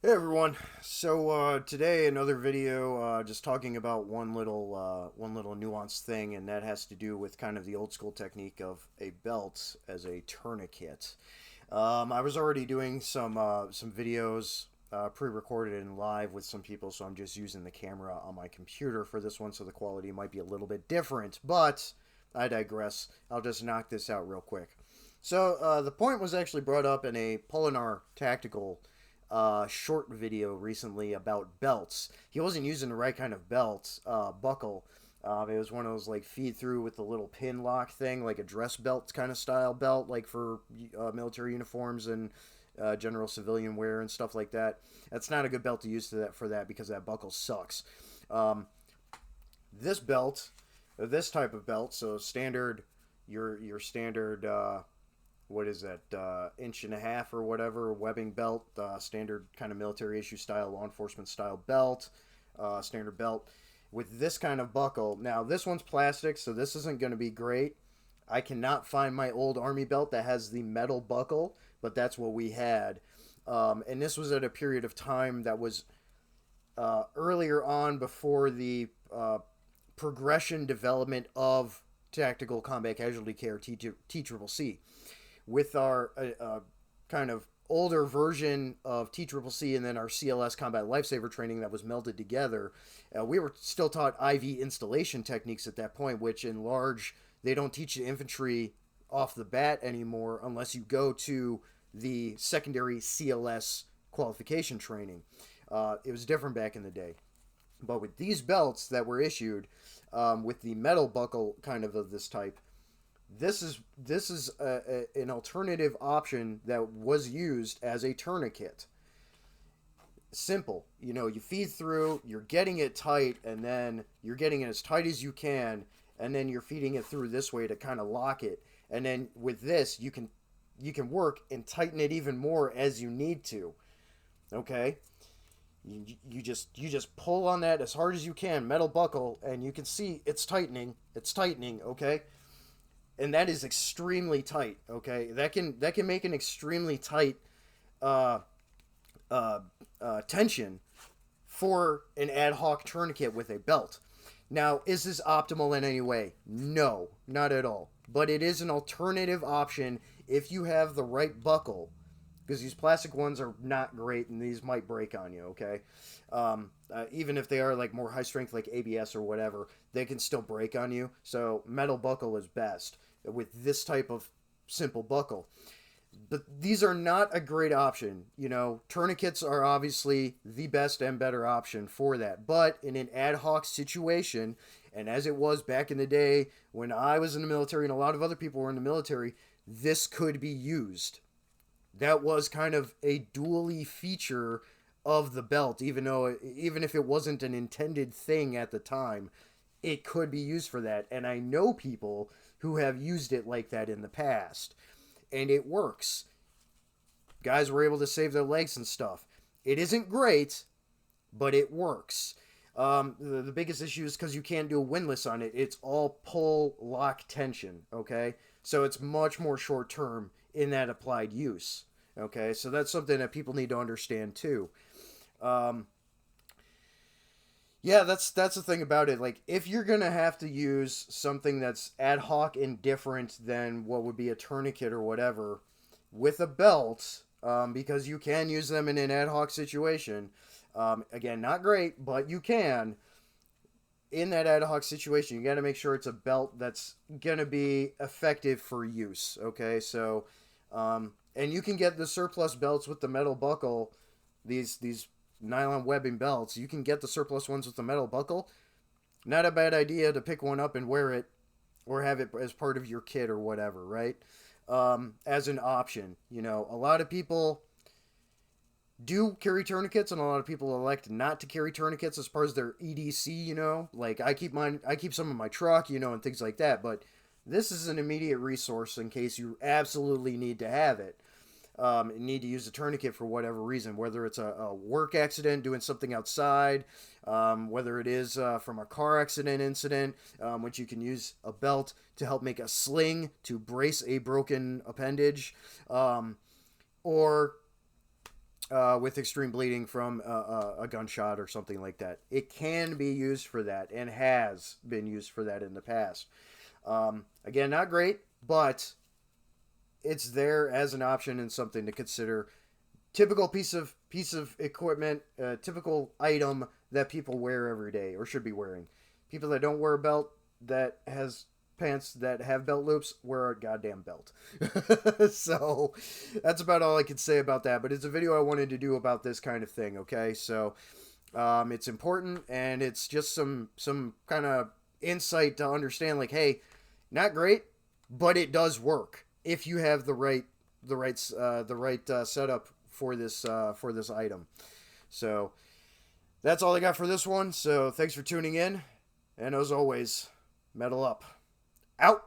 Hey everyone. So today another video just talking about one little nuanced thing, and that has to do with kind of the old school technique of a belt as a tourniquet. I was already doing some videos pre-recorded and live with some people, so I'm just using the camera on my computer for this one, so the quality might be a little bit different. But I digress. I'll just knock this out real quick. So the point was actually brought up in a Polinar Tactical short video recently about belts. He wasn't using the right kind of belt buckle. It was one of those like feed through with the little pin lock thing, like a dress belt kind of style belt, like for military uniforms and general civilian wear and stuff like that. That's not a good belt to use for that because that buckle sucks. Um, this belt, this type of belt, so standard, your standard what is that, inch and a half or whatever webbing belt, standard kind of military issue style, law enforcement style belt, standard belt with this kind of buckle. Now this one's plastic, so this isn't going to be great. I cannot find my old army belt that has the metal buckle, but that's what we had. And this was at a period of time that was earlier on before the progression development of tactical combat casualty care TCCC. With our kind of older version of TCCC and then our CLS combat lifesaver training that was melded together, we were still taught IV installation techniques at that point, which in large, they don't teach the infantry off the bat anymore unless you go to the secondary CLS qualification training. It was different back in the day. But with these belts that were issued with the metal buckle kind of this type, this is an alternative option that was used as a tourniquet. Simple, you feed through, you're getting it tight, and then you're getting it as tight as you can, and then you're feeding it through this way to kind of lock it. And then with this, you can work and tighten it even more as you need to. Okay, you just pull on that as hard as you can, metal buckle, and you can see it's tightening. It's tightening. Okay, and that is extremely tight. Okay, that can make an extremely tight uh, tension for an ad hoc tourniquet with a belt. Now, is this optimal in any way? No, not at all. But it is an alternative option if you have the right buckle, because these plastic ones are not great and these might break on you. Okay, even if they are like more high strength, like ABS or whatever, they can still break on you. So metal buckle is best with this type of simple buckle. But these are not a great option. Tourniquets are obviously the best and better option for that. But in an ad hoc situation, and as it was back in the day when I was in the military and a lot of other people were in the military, this could be used. That was kind of a dually feature of the belt, even if it wasn't an intended thing at the time, it could be used for that. And I know people who have used it like that in the past, and it works. Guys were able to save their legs and stuff. It isn't great, but it works. The biggest issue is because you can't do a windlass on it. It's all pull, lock, tension. Okay, so it's much more short term in that applied use. Okay, so that's something that people need to understand too. Um, yeah, that's the thing about it. Like, if you're gonna have to use something that's ad hoc and different than what would be a tourniquet or whatever, with a belt, because you can use them in an ad hoc situation. Again, not great, but you can. In that ad hoc situation, you got to make sure it's a belt that's gonna be effective for use. Okay, so, and you can get the surplus belts with the metal buckle. These nylon webbing belts, you can get the surplus ones with the metal buckle. Not a bad idea to pick one up and wear it, or have it as part of your kit or whatever, right? As an option. A lot of people do carry tourniquets, and a lot of people elect not to carry tourniquets as part of their EDC. Like I keep some in my truck, and things like that. But this is an immediate resource in case you absolutely need to have it. Need to use a tourniquet for whatever reason, whether it's a work accident, doing something outside, whether it is from a car accident incident, which you can use a belt to help make a sling to brace a broken appendage, or with extreme bleeding from a gunshot or something like that. It can be used for that and has been used for that in the past. Again, not great, but it's there as an option and something to consider. Typical piece of equipment, typical item that people wear every day or should be wearing. People that don't wear a belt that has pants that have belt loops wear a goddamn belt. So that's about all I can say about that. But it's a video I wanted to do about this kind of thing. Okay, so it's important and it's just some kind of insight to understand. Like, hey, not great, but it does work if you have the right setup for this item. So that's all I got for this one. So thanks for tuning in, and as always, metal up. Out.